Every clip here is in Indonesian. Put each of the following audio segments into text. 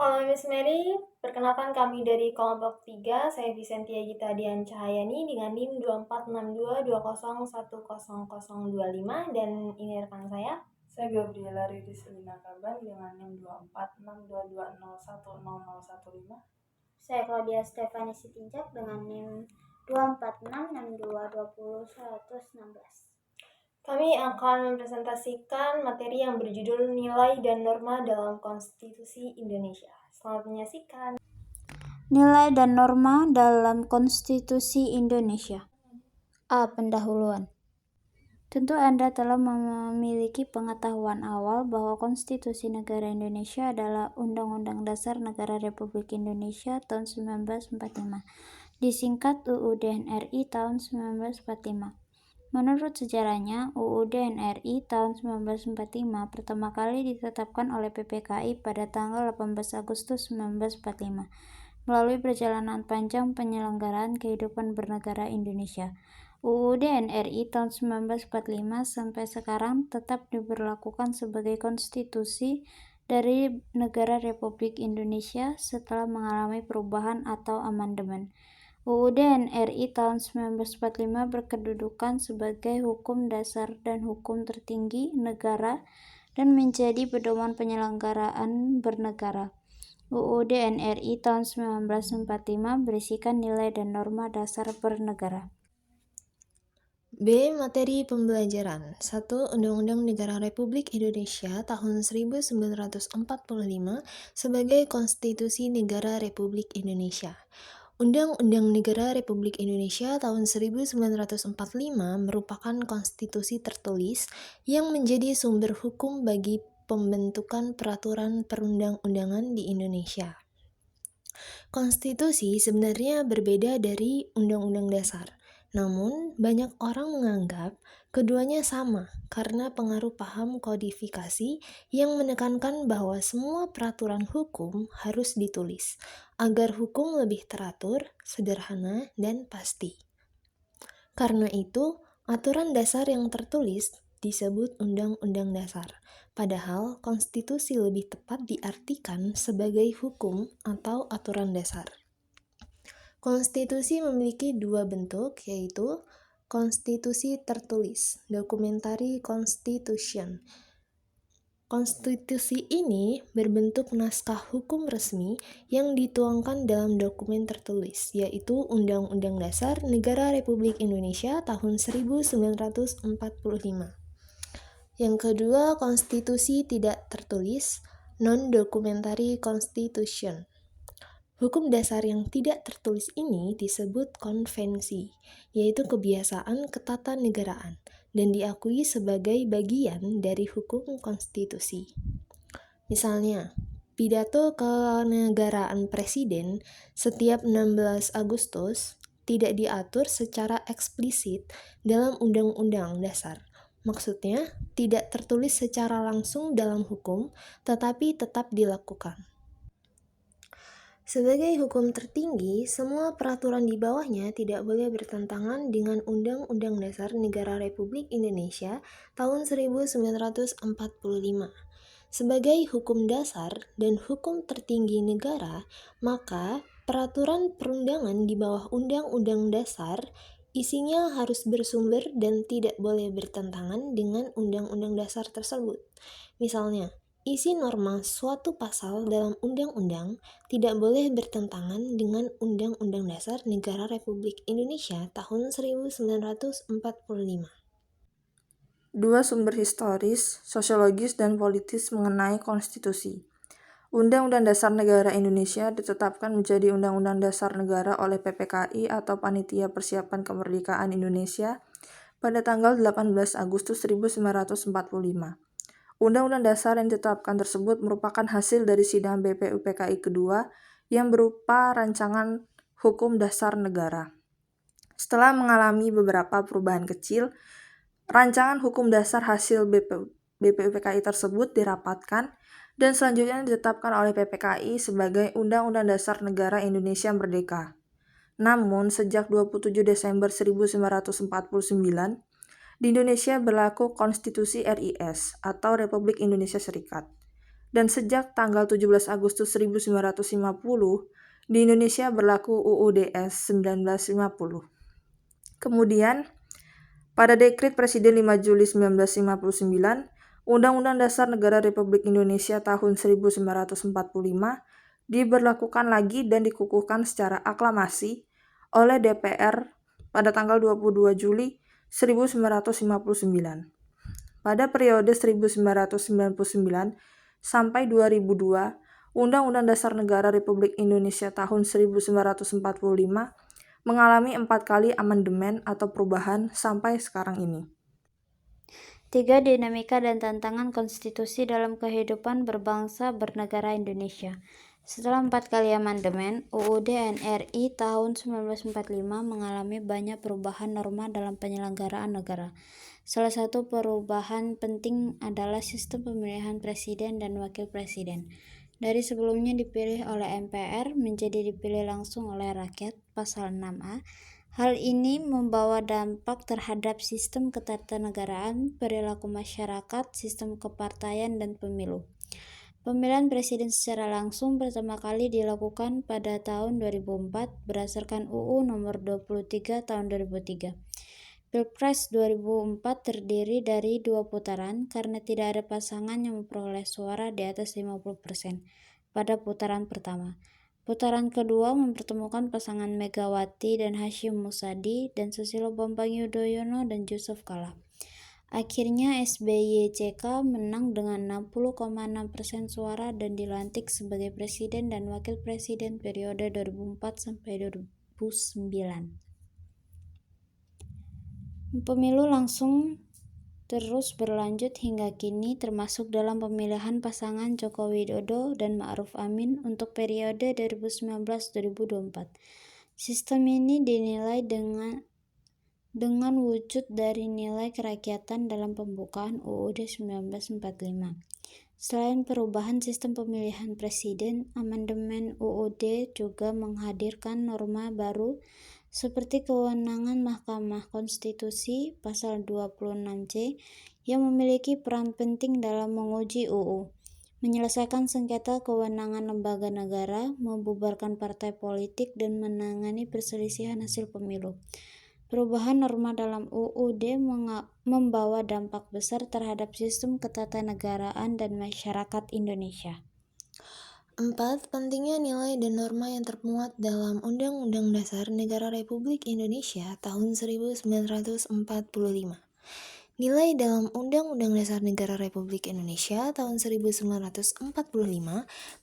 Halo Miss Mary, perkenalkan kami dari kelompok 3, saya Vicentia Gita Dian Cahayani dengan NIM 246220100025 dan ini rekan saya. Saya Gabriela Riris Elina Kaban dengan NIM 246220100015. Saya Claudia Stefani Sitinjak dengan NIM 246622201116. Kami akan mempresentasikan materi yang berjudul Nilai dan Norma dalam Konstitusi Indonesia. Selamat menyaksikan. Nilai dan norma dalam Konstitusi Indonesia. A. Pendahuluan. Tentu Anda telah memiliki pengetahuan awal bahwa Konstitusi Negara Indonesia adalah Undang-Undang Dasar Negara Republik Indonesia tahun 1945, disingkat UUD NRI tahun 1945. Menurut sejarahnya, UUD NRI tahun 1945 pertama kali ditetapkan oleh PPKI pada tanggal 18 Agustus 1945 melalui perjalanan panjang penyelenggaraan kehidupan bernegara Indonesia. UUD NRI tahun 1945 sampai sekarang tetap diberlakukan sebagai konstitusi dari Negara Republik Indonesia setelah mengalami perubahan atau amandemen. UUD NRI tahun 1945 berkedudukan sebagai hukum dasar dan hukum tertinggi negara dan menjadi pedoman penyelenggaraan bernegara. UUD NRI tahun 1945 berisikan nilai dan norma dasar bernegara. B. Materi pembelajaran 1. Undang-Undang Negara Republik Indonesia tahun 1945 sebagai Konstitusi Negara Republik Indonesia. Undang-Undang Negara Republik Indonesia tahun 1945 merupakan konstitusi tertulis yang menjadi sumber hukum bagi pembentukan peraturan perundang-undangan di Indonesia. Konstitusi sebenarnya berbeda dari Undang-Undang Dasar. Namun, banyak orang menganggap keduanya sama karena pengaruh paham kodifikasi yang menekankan bahwa semua peraturan hukum harus ditulis agar hukum lebih teratur, sederhana, dan pasti. Karena itu, aturan dasar yang tertulis disebut Undang-Undang Dasar, padahal konstitusi lebih tepat diartikan sebagai hukum atau aturan dasar. Konstitusi memiliki dua bentuk, yaitu konstitusi tertulis, documentary constitution. Konstitusi ini berbentuk naskah hukum resmi yang dituangkan dalam dokumen tertulis, yaitu Undang-Undang Dasar Negara Republik Indonesia tahun 1945. Yang kedua, konstitusi tidak tertulis, non-documentary constitution. Hukum dasar yang tidak tertulis ini disebut konvensi, yaitu kebiasaan ketatanegaraan, dan diakui sebagai bagian dari hukum konstitusi. Misalnya, pidato kenegaraan presiden setiap 16 Agustus tidak diatur secara eksplisit dalam Undang-Undang Dasar. Maksudnya, tidak tertulis secara langsung dalam hukum, tetapi tetap dilakukan. Sebagai hukum tertinggi, semua peraturan di bawahnya tidak boleh bertentangan dengan Undang-Undang Dasar Negara Republik Indonesia tahun 1945. Sebagai hukum dasar dan hukum tertinggi negara, maka peraturan perundangan di bawah Undang-Undang Dasar isinya harus bersumber dan tidak boleh bertentangan dengan Undang-Undang Dasar tersebut. Misalnya, isi norma suatu pasal dalam undang-undang tidak boleh bertentangan dengan Undang-Undang Dasar Negara Republik Indonesia tahun 1945. Dua sumber historis, sosiologis, dan politis mengenai konstitusi. Undang-Undang Dasar Negara Indonesia ditetapkan menjadi Undang-Undang Dasar Negara oleh PPKI atau Panitia Persiapan Kemerdekaan Indonesia pada tanggal 18 Agustus 1945. Undang-Undang Dasar yang ditetapkan tersebut merupakan hasil dari sidang BPUPKI kedua yang berupa rancangan hukum dasar negara. Setelah mengalami beberapa perubahan kecil, rancangan hukum dasar hasil BPUPKI tersebut dirapatkan dan selanjutnya ditetapkan oleh PPKI sebagai Undang-Undang Dasar Negara Indonesia Merdeka. Namun, sejak 27 Desember 1949, di Indonesia berlaku Konstitusi RIS atau Republik Indonesia Serikat. dan sejak tanggal 17 Agustus 1950, di Indonesia berlaku UUD 1950. Kemudian, pada Dekret Presiden 5 Juli 1959, Undang-Undang Dasar Negara Republik Indonesia tahun 1945 diberlakukan lagi dan dikukuhkan secara aklamasi oleh DPR pada tanggal 22 Juli 1959. Pada periode 1999 sampai 2002, Undang-Undang Dasar Negara Republik Indonesia tahun 1945 mengalami 4 kali amandemen atau perubahan sampai sekarang ini. 3. Dinamika dan tantangan konstitusi dalam kehidupan berbangsa bernegara Indonesia. Setelah 4 kali amandemen, UUD NRI tahun 1945 mengalami banyak perubahan norma dalam penyelenggaraan negara. Salah satu perubahan penting adalah sistem pemilihan presiden dan wakil presiden. Dari sebelumnya dipilih oleh MPR menjadi dipilih langsung oleh rakyat, pasal 6A. Hal ini membawa dampak terhadap sistem ketatanegaraan, perilaku masyarakat, sistem kepartaian, dan pemilu. Pemilihan presiden secara langsung pertama kali dilakukan pada tahun 2004 berdasarkan UU nomor 23 tahun 2003. Pilpres 2004 terdiri dari 2 putaran karena tidak ada pasangan yang memperoleh suara di atas 50% pada putaran pertama. Putaran kedua mempertemukan pasangan Megawati dan Hashim Muzadi dan Susilo Bambang Yudhoyono dan Yusuf Kala. Akhirnya SBY-CK menang dengan 60,6% suara dan dilantik sebagai presiden dan wakil presiden periode 2004 sampai 2009. Pemilu langsung terus berlanjut hingga kini, termasuk dalam pemilihan pasangan Joko Widodo dan Ma'ruf Amin untuk periode 2019-2024. Sistem ini dinilai dengan wujud dari nilai kerakyatan dalam pembukaan UUD 1945. Selain perubahan sistem pemilihan presiden, amandemen UUD juga menghadirkan norma baru seperti kewenangan Mahkamah Konstitusi pasal 26C yang memiliki peran penting dalam menguji UU, menyelesaikan sengketa kewenangan lembaga negara, membubarkan partai politik, dan menangani perselisihan hasil pemilu. Perubahan norma dalam UUD membawa dampak besar terhadap sistem ketatanegaraan dan masyarakat Indonesia. 4. Pentingnya nilai dan norma yang termuat dalam Undang-Undang Dasar Negara Republik Indonesia tahun 1945. Nilai dalam Undang-Undang Dasar Negara Republik Indonesia tahun 1945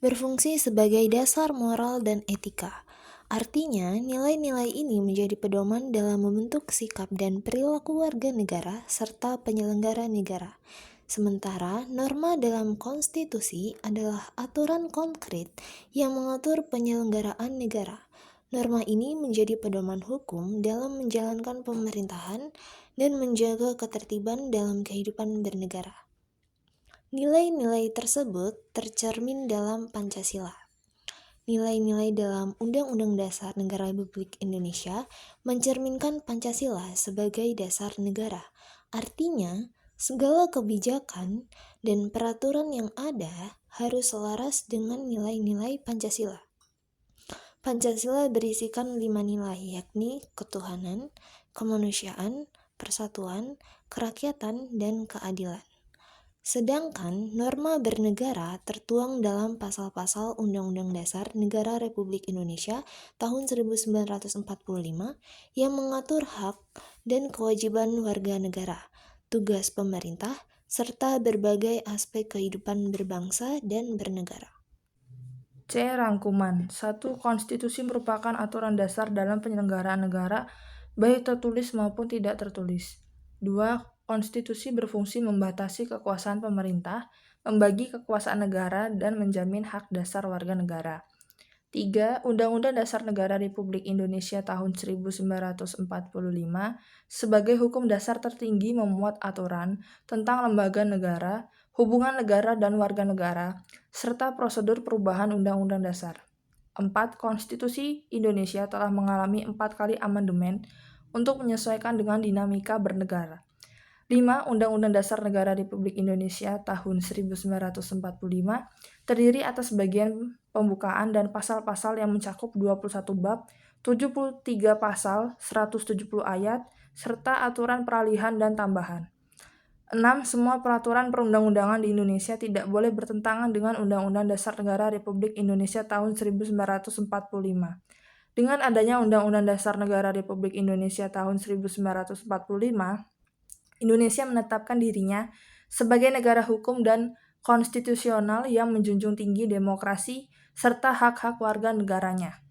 berfungsi sebagai dasar moral dan etika. Artinya, nilai-nilai ini menjadi pedoman dalam membentuk sikap dan perilaku warga negara serta penyelenggara negara. Sementara, norma dalam konstitusi adalah aturan konkret yang mengatur penyelenggaraan negara. Norma ini menjadi pedoman hukum dalam menjalankan pemerintahan dan menjaga ketertiban dalam kehidupan bernegara. Nilai-nilai tersebut tercermin dalam Pancasila. Nilai-nilai dalam Undang-Undang Dasar Negara Republik Indonesia mencerminkan Pancasila sebagai dasar negara. Artinya, segala kebijakan dan peraturan yang ada harus selaras dengan nilai-nilai Pancasila. Pancasila berisikan 5 nilai, yakni ketuhanan, kemanusiaan, persatuan, kerakyatan, dan keadilan. Sedangkan norma bernegara tertuang dalam pasal-pasal Undang-Undang Dasar Negara Republik Indonesia tahun 1945 yang mengatur hak dan kewajiban warga negara, tugas pemerintah, serta berbagai aspek kehidupan berbangsa dan bernegara. C. Rangkuman. 1. Konstitusi merupakan aturan dasar dalam penyelenggaraan negara, baik tertulis maupun tidak tertulis. 2. Konstitusi berfungsi membatasi kekuasaan pemerintah, membagi kekuasaan negara, dan menjamin hak dasar warga negara. 3. Undang-Undang Dasar Negara Republik Indonesia tahun 1945 sebagai hukum dasar tertinggi memuat aturan tentang lembaga negara, hubungan negara dan warga negara, serta prosedur perubahan Undang-Undang Dasar. 4. Konstitusi Indonesia telah mengalami 4 kali amandemen untuk menyesuaikan dengan dinamika bernegara. 5. Undang-Undang Dasar Negara Republik Indonesia tahun 1945 terdiri atas bagian pembukaan dan pasal-pasal yang mencakup 21 bab, 73 pasal, 170 ayat, serta aturan peralihan dan tambahan. 6. Semua peraturan perundang-undangan di Indonesia tidak boleh bertentangan dengan Undang-Undang Dasar Negara Republik Indonesia tahun 1945. Dengan adanya Undang-Undang Dasar Negara Republik Indonesia tahun 1945, Indonesia menetapkan dirinya sebagai negara hukum dan konstitusional yang menjunjung tinggi demokrasi serta hak-hak warga negaranya.